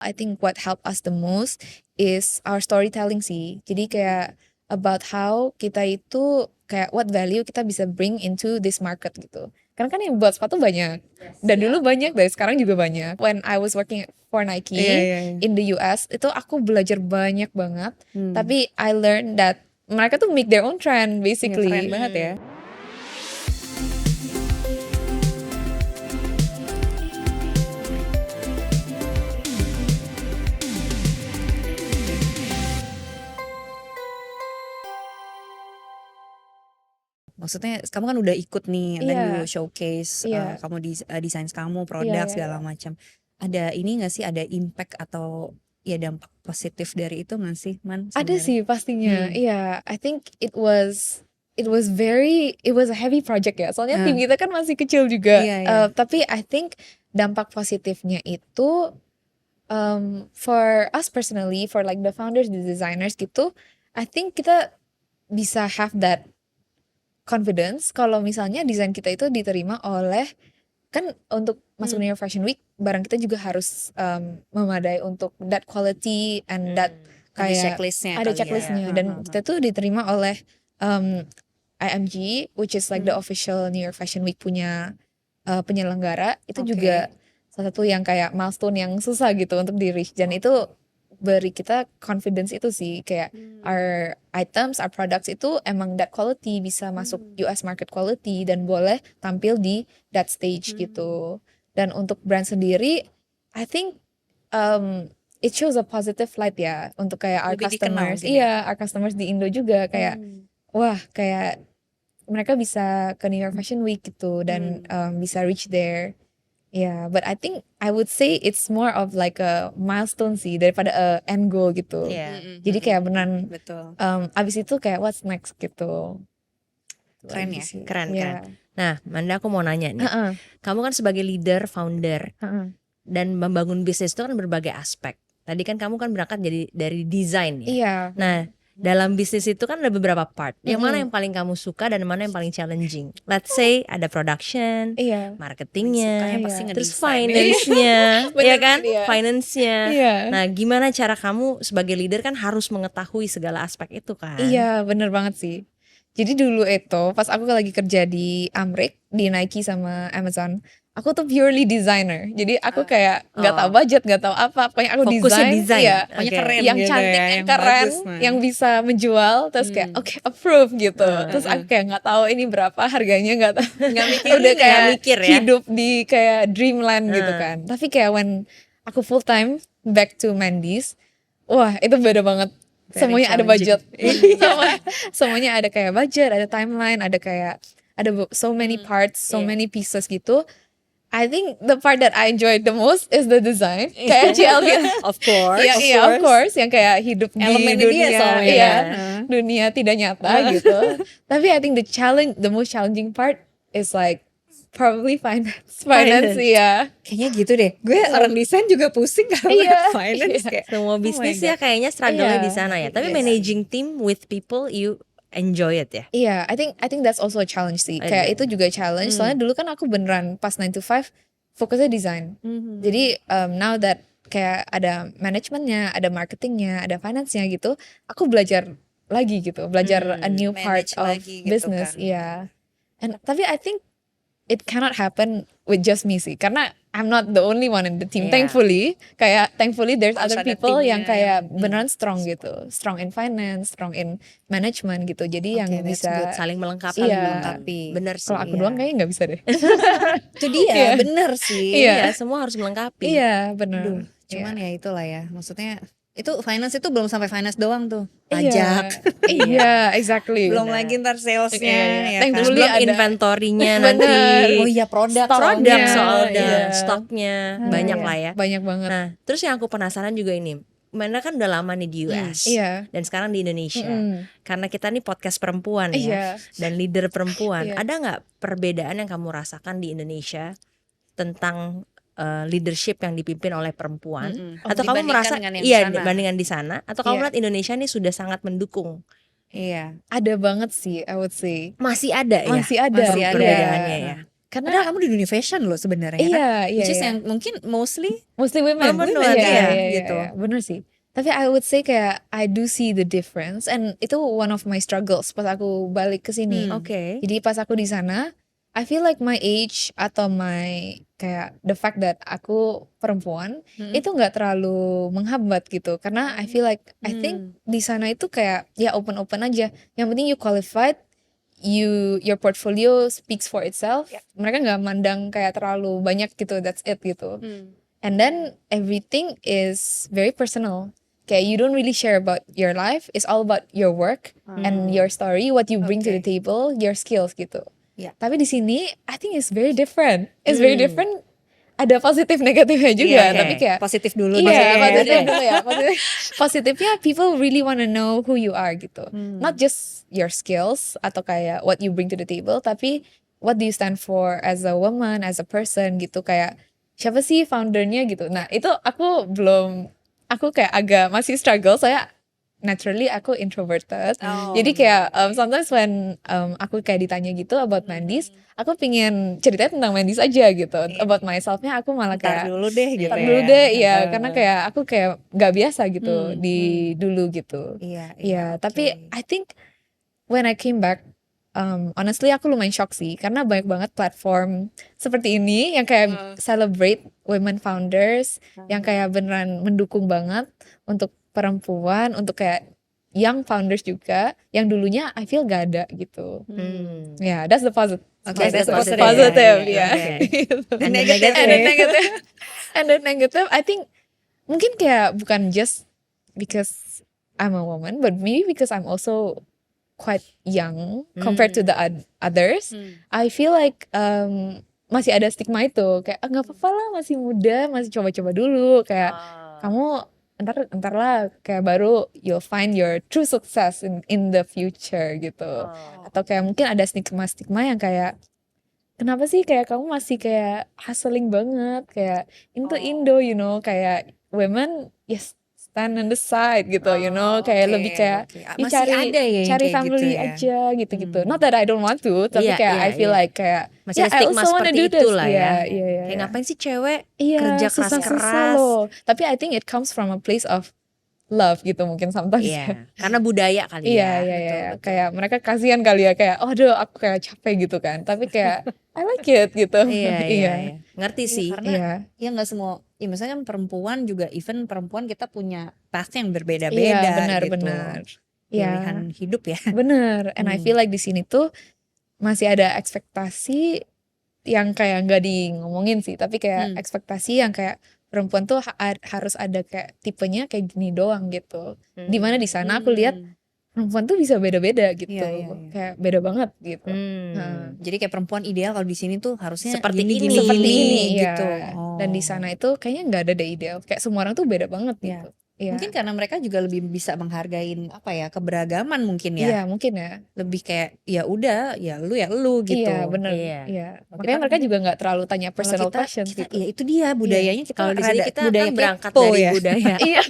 I think what helped us the most is our storytelling sih. Jadi kayak about how kita itu kayak what value kita bisa bring into this market gitu. Karena kan yang buat sepatu banyak. Dan dulu banyak, dari sekarang juga banyak. When I was working for Nike in the US, itu aku belajar banyak banget. Tapi I learned that mereka tuh make their own trend basically. Keren banget ya. Maksudnya kamu kan udah ikut nih, dan you showcase kamu desain kamu, produk segala macam. Ada ini nggak sih, ada impact atau ya dampak positif dari itu nggak sih, Man? Ada sih pastinya. Iya, I think it was a heavy project ya. Soalnya tim kita kan masih kecil juga. Tapi I think dampak positifnya itu for us personally, for like the founders, the designers gitu, I think kita bisa have that confidence kalau misalnya desain kita itu diterima oleh, kan untuk masuk New York Fashion Week barang kita juga harus memadai untuk that quality and that kayak ada checklistnya dan kita tuh diterima oleh IMG, which is like the official New York Fashion Week punya penyelenggara. Itu juga salah satu yang kayak milestone yang susah gitu untuk di reach, dan itu beri kita confidence itu sih, kayak our items, our products itu emang that quality, bisa masuk US market quality dan boleh tampil di that stage gitu. Dan untuk brand sendiri, I think it shows a positive light ya untuk kayak our customers. Iya, our customers di Indo juga kayak wah, kayak mereka bisa ke New York Fashion Week gitu dan bisa reach there. Yeah, but I think I would say it's more of like a milestone sih daripada a end goal gitu. Jadi kayak beneran abis itu kayak what's next gitu. Keren ya, keren. Nah, Manda, aku mau nanya nih. Kamu kan sebagai leader, founder, dan membangun bisnis itu kan berbagai aspek. Tadi kan kamu kan berangkat dari desain ya. Iya. Nah, dalam bisnis itu kan ada beberapa part. Yang mana yang paling kamu suka dan mana yang paling challenging? Let's say ada production, marketingnya, terus finance-nya, ya kan? Finance-nya. Nah, gimana cara kamu sebagai leader kan harus mengetahui segala aspek itu kan? Iya, bener banget sih. Jadi dulu itu pas aku lagi kerja di Amrik, di Nike sama Amazon, aku tuh purely designer. Jadi aku kayak nggak tahu budget, nggak tahu apa, pokoknya aku desain, pokoknya keren yang gitu cantik, ya, yang keren, yang bisa menjual, terus kayak approve gitu. Terus aku kayak nggak tahu ini berapa harganya, nggak tahu, udah kayak mikir ya? hidup di kayak dreamland gitu kan. Tapi kayak when aku full time back to Mandy's, wah itu beda banget. Semuanya ada budget, semuanya ada kayak budget, ada timeline, ada kayak ada so many parts, so many pieces gitu. I think the part that I enjoyed the most is the design. Kayak CLB, of course, of course, yang kayak hidup di dunia, dunia tidak nyata gitu. Tapi I think the most challenging part is like probably finance ya. Kayaknya gitu deh. Gue orang desain juga pusing karena finance kayak semua bisnis ya kayaknya struggle-nya di sana ya. Tapi managing team with people you enjoy it ya. Iya, I think that's also a challenge sih. Kayak itu juga challenge. Soalnya dulu kan aku beneran pas 9 to 5 fokusnya desain. Jadi now that kayak ada manajemennya, ada marketingnya, ada finance-nya gitu, aku belajar lagi gitu, belajar a new part of business. Iya. And tapi I think it cannot happen with just me sih, karena I'm not the only one in the team. Thankfully there's other people yang kayak beneran strong gitu, strong in finance, strong in management gitu. Jadi yang bisa saling melengkapi. Bener sih. Kalau aku doang kayaknya nggak bisa deh. Itu dia, bener sih. Iya, semua harus melengkapi. Iya, bener. Cuman ya itulah ya, maksudnya itu finance itu belum sampai finance doang tuh, pajak. Iya, exactly. Belum lagi ntar salesnya, ya kan? Belum inventorinya nanti. Oh iya, produk soalnya, stoknya banyak lah ya. Banyak banget. Nah, terus yang aku penasaran juga ini, Mana kan udah lama nih di US dan sekarang di Indonesia. Karena kita nih podcast perempuan ya, dan leader perempuan. Ada nggak perbedaan yang kamu rasakan di Indonesia tentang leadership yang dipimpin oleh perempuan, atau kamu merasa dibandingkan di sana, atau kamu melihat Indonesia ini sudah sangat mendukung? Iya, ada banget sih, I would say. Masih ada perbedaannya ya. Padahal kamu di dunia fashion loh sebenarnya kan. Which is yang mungkin mostly women gitu. Bener sih. Tapi I would say kayak I do see the difference, and itu one of my struggles pas aku balik ke sini. Jadi pas aku di sana, I feel like my age atau my kayak the fact that aku perempuan itu nggak terlalu menghambat gitu, karena I feel like I think di sana itu kayak ya open aja. Yang penting you qualified, your portfolio speaks for itself. Mereka nggak mandang kayak terlalu banyak gitu, that's it gitu. And then everything is very personal. Kayak you don't really share about your life, it's all about your work and your story, what you bring to the table, your skills gitu. Tapi di sini I think it's very different. It's very different. Ada positif negatifnya juga, tapi kayak positif dulu. Positif dulu ya. Positifnya people really wanna know who you are gitu. Not just your skills atau kayak what you bring to the table, tapi what do you stand for as a woman, as a person gitu, kayak siapa sih foundernya gitu. Nah, itu aku kayak agak masih struggle, saya naturally aku introverted. Jadi kayak sometimes when aku kayak ditanya gitu about Mandis, aku pingin ceritanya tentang Mandis aja gitu. About myself-nya aku malah kayak Ntar dulu deh gitu. Karena kayak aku kayak nggak biasa gitu di dulu gitu. Tapi I think when I came back, honestly aku lumayan shock sih, karena banyak banget platform seperti ini yang kayak celebrate women founders, yang kayak beneran mendukung banget untuk perempuan, untuk kayak young founders juga, yang dulunya I feel gak ada gitu. That's the positive. That's the positive. And the negative, I think mungkin kayak bukan just because I'm a woman, but maybe because I'm also quite young compared to the others. I feel like masih ada stigma itu, kayak nggak apa-apa lah, masih muda, masih coba-coba dulu, kayak kamu entar lah, kayak baru you'll find your true success in the future gitu. Atau kayak mungkin ada stigma yang kayak kenapa sih kayak kamu masih kayak hustling banget, kayak into Indo, you know, kayak women yes stand on the side gitu, you know, kayak lebih kayak cari family gitu aja gitu. Not that I don't want to, tapi kayak I feel like kayak masih ada stigma seperti itu lah ya. Kayak ngapain sih cewek kerja keras-keras loh. Tapi I think it comes from a place of love gitu mungkin sometimes. Karena budaya kali ya. Betul. Kayak mereka kasihan kali ya, kayak aduh aku kayak capek gitu kan. Tapi kayak I like it gitu. Iya. Ngerti sih. Karena ya nggak semua. Ya misalnya kan perempuan juga, even perempuan kita punya path yang berbeda-beda gitu. Pilihan hidup ya. Bener. And I feel like di sini tuh masih ada ekspektasi yang kayak nggak ngomongin sih, tapi kayak ekspektasi yang kayak perempuan tuh harus ada kayak tipenya kayak gini doang gitu. Dimana di sana aku lihat perempuan tuh bisa beda-beda gitu, kayak beda banget gitu. Jadi kayak perempuan ideal kalau di sini tuh harusnya seperti ini gitu. Dan di sana itu kayaknya nggak ada ideal, kayak semua orang tuh beda banget gitu. Mungkin karena mereka juga lebih bisa menghargain keberagaman mungkin ya. Iya mungkin ya. Lebih kayak ya udah ya lu gitu. Iya benar. Makanya mereka juga nggak terlalu tanya personal question gitu. Ya itu dia budayanya kita. Kalau di sini kita budaya kan berangkat dari budaya. Iya.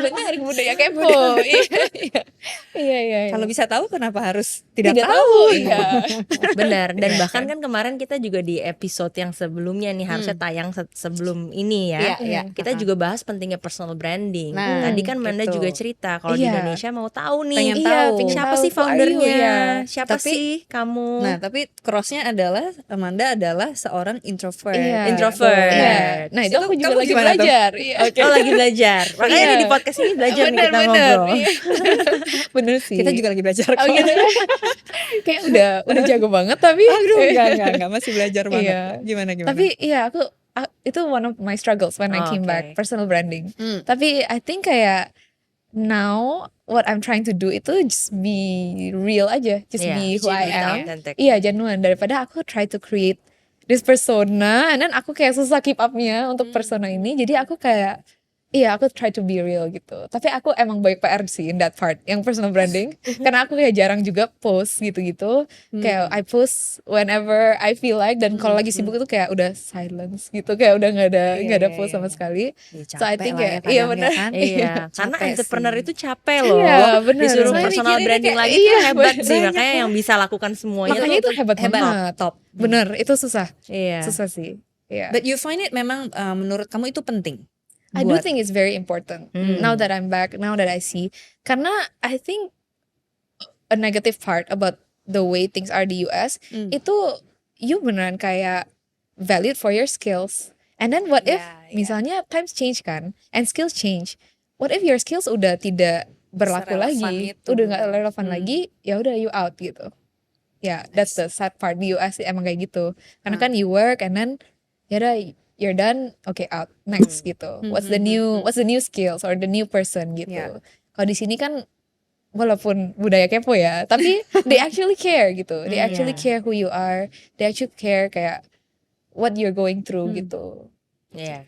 Benar, budaya kepo. Iya. Kalau bisa tahu kenapa harus tidak tahu? Benar. Dan bahkan kan kemarin kita juga di episode yang sebelumnya nih, harusnya tayang sebelum ini ya. Kita juga bahas pentingnya personal branding. Nah, tadi kan Manda juga cerita kalau di Indonesia mau tahu nih, pengen tahu siapa sih foundernya, siapa sih kamu. Nah tapi crossnya adalah Amanda adalah seorang introvert. Nah itu aku juga lagi belajar. Oh lagi belajar, makanya di podcast ini belajar nih kita ngobrol. Bener sih, kita juga lagi belajar kok. Kayak udah jago banget, tapi enggak masih belajar banget. Gimana tapi aku itu one of my struggles when I came back, personal branding. Tapi I think kayak now what I'm trying to do itu just be real aja, just be who I am. Genuine, daripada aku try to create this persona and then aku kayak susah keep up-nya untuk persona ini. Jadi aku kayak Iya, aku try to be real gitu. Tapi aku emang banyak PR sih in that part, yang personal branding. Karena aku kayak jarang juga post gitu-gitu. Kayak I post whenever I feel like, dan kalau lagi sibuk itu kayak udah silence gitu, kayak udah nggak ada post sama sekali. Ya, So I capek think lah ya kayak iya kadang benar. ya kan. Iya, karena Capek entrepreneur sih. itu capek loh. Iya, benar. Disuruh Soalnya personal mikirinnya branding kayak, lagi tuh iya, hebat sih, banyak makanya yang bisa lakukan semuanya Makanya tuh itu hebat banget. top. Bener, itu susah. iya. Susah sih. Iya. But you find it memang menurut kamu itu penting? I do think it's very important. Now that I'm back, now that I see. Karena I think a negative part about the way things are di US, itu you beneran kayak valued for your skills. And then what if misalnya times change kan, and skills change. What if your skills udah tidak berlaku lagi, udah nggak relevan lagi, ya udah you out gitu. Yeah, that's the sad part di US emang kayak gitu. Karena kan you work and then ya udah you're done, okay out, next gitu. What's the new skills or the new person gitu. Yeah. Kalau di sini kan walaupun budaya kepo ya, tapi they actually care gitu. They actually care who you are. They actually care kayak what you're going through gitu. Iya.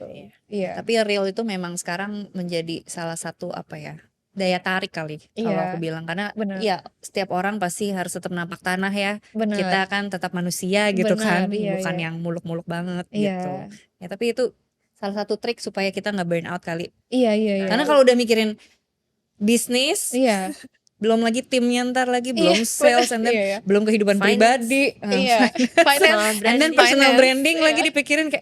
Iya. Tapi real itu memang sekarang menjadi salah satu apa ya, daya tarik kali kalau aku bilang, karena ya setiap orang pasti harus tetap napak tanah ya. Bener. Kita kan tetap manusia gitu kan, bukan yang muluk-muluk banget gitu. Ya tapi itu salah satu trik supaya kita nggak burn out kali. Iya. Karena kalau udah mikirin bisnis, belum lagi timnya ntar lagi, belum sales, and then belum kehidupan pribadi, finance, and then personal branding lagi dipikirin kayak,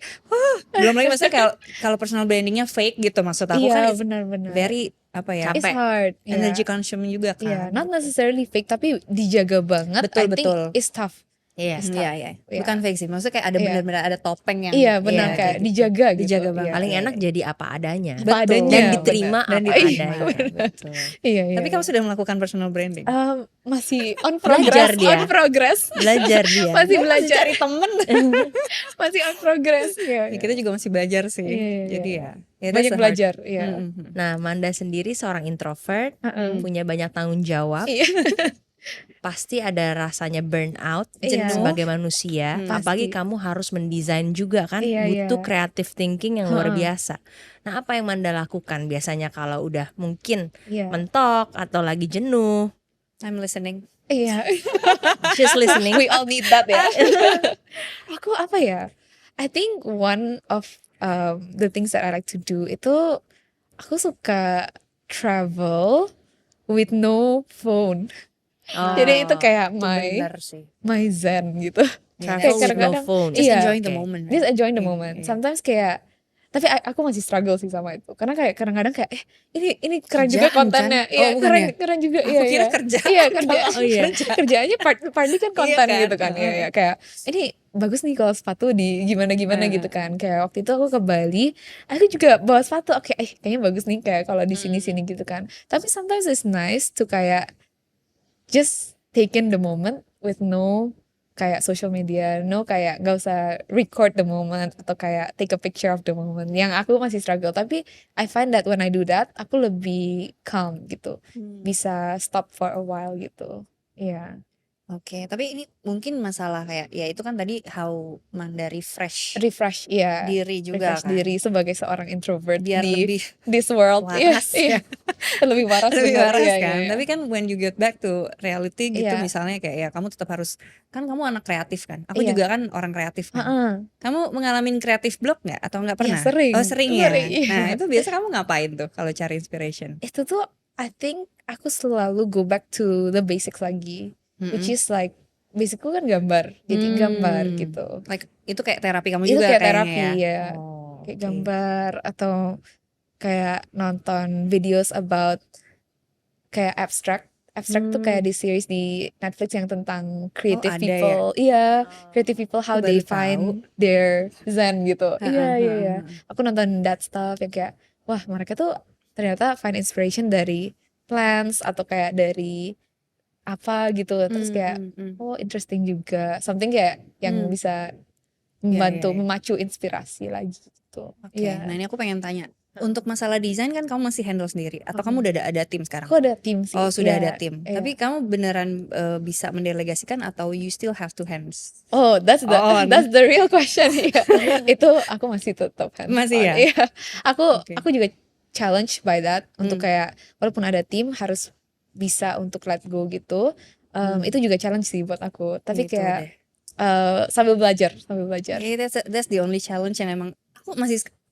belum lagi maksudnya kalau personal brandingnya fake gitu, maksud aku kan benar. very apa ya, It's hard, energy consuming juga kan. Yeah, not necessarily fake, tapi dijaga banget. Betul. I think it's tough. Iya. Bukan fake sih, maksudnya kayak ada benar-benar ada topeng yang benar kayak gitu. dijaga gitu. Dijaga banget. Paling enak jadi apa adanya. Betul. Dan diterima Dan apa diterima. adanya. Betul. Iya. Tapi kamu sudah melakukan personal branding? Masih on Belajar progress. dia. On progress. Belajar dia. Masih belajar. Cari temen. Masih on progress. Ya, kita juga masih belajar sih. Jadi ya banyak belajar. Iya. Nah, Manda sendiri seorang introvert, punya banyak tanggung jawab. Pasti ada rasanya burnout sebagai manusia. Apalagi kamu harus mendesain juga kan, butuh creative thinking yang luar biasa. Nah, apa yang Manda lakukan biasanya kalau udah mungkin mentok atau lagi jenuh? I'm listening. Iya. She's listening. We all need that ya. Aku apa ya? I think one of the things that I like to do itu aku suka travel with no phone. Jadi itu kayak my zen gitu. Travel with no phone. Just enjoying the moment. Just enjoying the moment. Sometimes kayak, tapi aku masih struggle sih sama itu. Karena kayak kadang-kadang kayak ini keren juga kontennya. Iya, keren juga. Aku kira kerja. Iya, kerjaannya partly kan konten gitu kan. Iya, kayak ini bagus nih kalau sepatu di gimana-gimana gitu kan. Kayak waktu itu aku ke Bali, aku juga bawa sepatu. Oke, kayaknya bagus nih kayak kalau di sini-sini gitu kan. Tapi sometimes it's nice to kayak just take in the moment with no kayak social media, no kayak gak usah record the moment atau kayak take a picture of the moment. Yang aku masih struggle, tapi I find that when I do that, aku lebih calm gitu, bisa stop for a while gitu. Iya. Oke, tapi ini mungkin masalah kayak ya itu kan tadi how Manda refresh iya. diri juga refresh kan. diri sebagai seorang introvert Biar di lebih this world. waras Iya. Lebih waras, lebih benar. waras Iya, kan. iya. Tapi kan when you get back to reality gitu, Iya. misalnya kayak ya kamu tetap harus, kan kamu anak kreatif kan. Aku Iya. juga kan orang kreatif kan. Kamu mengalami kreatif block nggak atau nggak pernah? sering. Oh sering ya. Sering, iya. Nah itu biasa kamu ngapain tuh kalau cari inspiration? Itu tuh I think aku selalu go back to the basics lagi, which is like basicku kan gambar, jadi gambar gitu. Like itu kayak terapi kamu Itu juga kayak kayaknya terapi ya. Kayak gambar atau kayak nonton videos about kayak abstract tuh kayak di series di Netflix yang tentang creative ada people. Iya, creative people how Aku they baru find their zen gitu. Iya. Aku nonton that stuff yang kayak wah, mereka tuh ternyata find inspiration dari plants atau kayak dari apa gitu, terus kayak oh interesting juga, something kayak yang bisa membantu memacu inspirasi lagi gitu. Oke. Nah ini aku pengen tanya, untuk masalah desain kan kamu masih handle sendiri atau kamu udah ada tim sekarang? Aku ada tim sih. Oh sudah ada tim. Tapi kamu beneran bisa mendelegasikan atau you still have to hands? Oh that's the real question. Itu aku masih tetap hands Masih on. ya? Iya. Aku juga challenged by that untuk kayak walaupun ada tim harus bisa untuk let go gitu. Itu juga challenge sih buat aku. Tapi Gitu kayak sambil belajar. That's the only challenge yang emang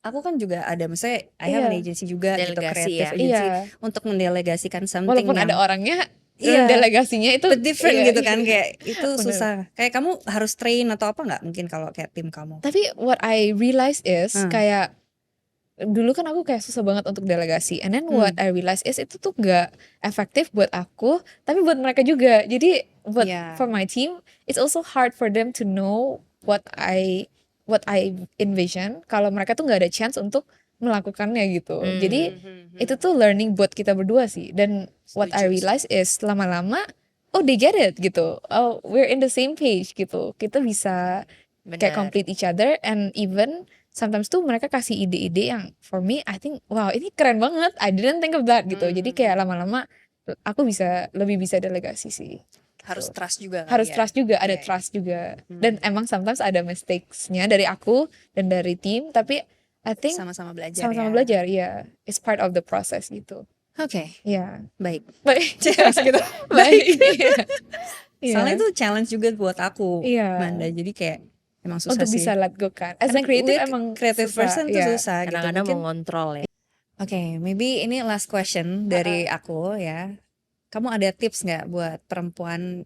aku kan juga ada, misalnya I have an agency juga gitu, kreatif agency untuk mendelegasikan something walaupun yang ada orangnya delegasinya itu different gitu kan, kayak itu susah. Kayak kamu harus train atau apa nggak mungkin kalau kayak tim kamu? Tapi what I realize is kayak dulu kan aku kayak susah banget untuk delegasi, and then what I realize is itu tuh gak efektif buat aku, tapi buat mereka juga. Jadi for my team, it's also hard for them to know what I envision kalau mereka tuh nggak ada chance untuk melakukannya gitu. Jadi itu tuh learning buat kita berdua sih. Dan what I realize is lama-lama they get it gitu. Oh, we're in the same page gitu. Kita bisa kayak complete each other, and even sometimes tuh mereka kasih ide-ide yang for me I think wow ini keren banget. I didn't think of that gitu. Jadi kayak lama-lama aku lebih bisa delegasi sih. Harus trust juga ada trust juga. Dan emang sometimes ada mistakes-nya dari aku dan dari tim, tapi I think sama-sama belajar it's part of the process gitu. Oke. Baik gitu. Baik. Soalnya itu challenge juga buat aku, Manda. Jadi kayak emang susah untuk sih bisa let go kan. As a creative person tuh susah gitu. Kadang-kadang mau ngontrol ya. Oke, maybe ini last question dari aku ya. Kamu ada tips nggak buat perempuan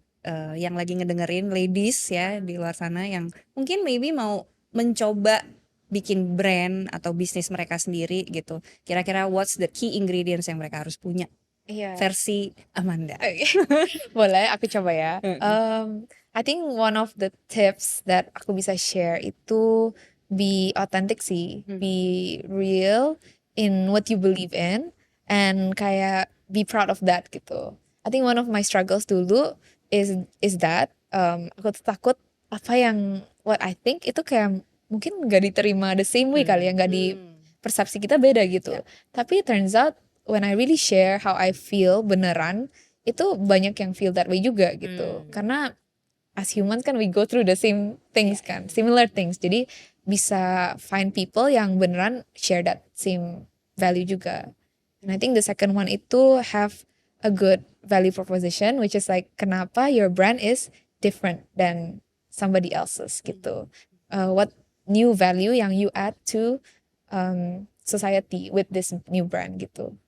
yang lagi ngedengerin, ladies ya di luar sana yang mungkin maybe mau mencoba bikin brand atau bisnis mereka sendiri gitu. Kira-kira what's the key ingredients yang mereka harus punya? Versi Amanda. Boleh aku coba ya. I think one of the tips that aku bisa share itu be authentic sih, be real in what you believe in, and kayak be proud of that gitu. I think one of my struggles dulu is that aku tuh takut apa yang what I think itu kayak mungkin gak diterima the same way kali ya, gak di persepsi kita beda gitu. Tapi it turns out when I really share how I feel beneran, itu banyak yang feel that way juga gitu. Karena as humans kan we go through the same things kan, similar things. Jadi bisa find people yang beneran share that same value juga. And I think the second one itu have a good value proposition, which is like kenapa your brand is different than somebody else's gitu. What new value yang you add to society with this new brand gitu.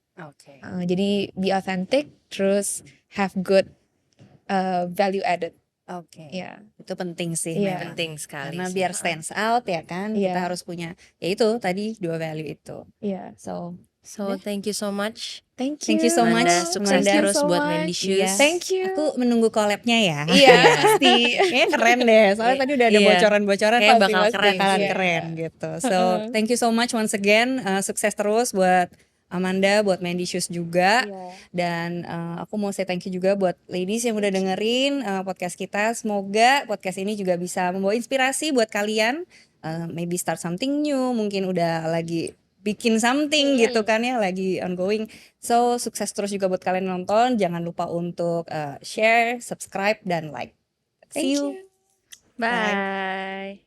Jadi be authentic, terus have good value added. Itu penting sih, penting sekali. Karena biar stands out ya kan, kita harus punya, ya itu tadi 2 value itu. So thank you so much. Thank you so much. Sukses terus buat Mandy Shoes. Thank you. Aku menunggu collab-nya ya. Pasti. Kayaknya keren deh. Soalnya tadi udah ada bocoran-bocoran. Kayak bakal keren gitu. So thank you so much once again. Sukses terus buat Amanda, buat Mandy Shoes juga. Dan aku mau say thank you juga buat ladies yang udah dengerin podcast kita. Semoga podcast ini juga bisa membawa inspirasi buat kalian. Maybe start something new. Mungkin udah lagi bikin something gitu kan ya, lagi ongoing. So sukses terus juga buat kalian nonton. Jangan lupa untuk share, subscribe, dan like. See you. Bye.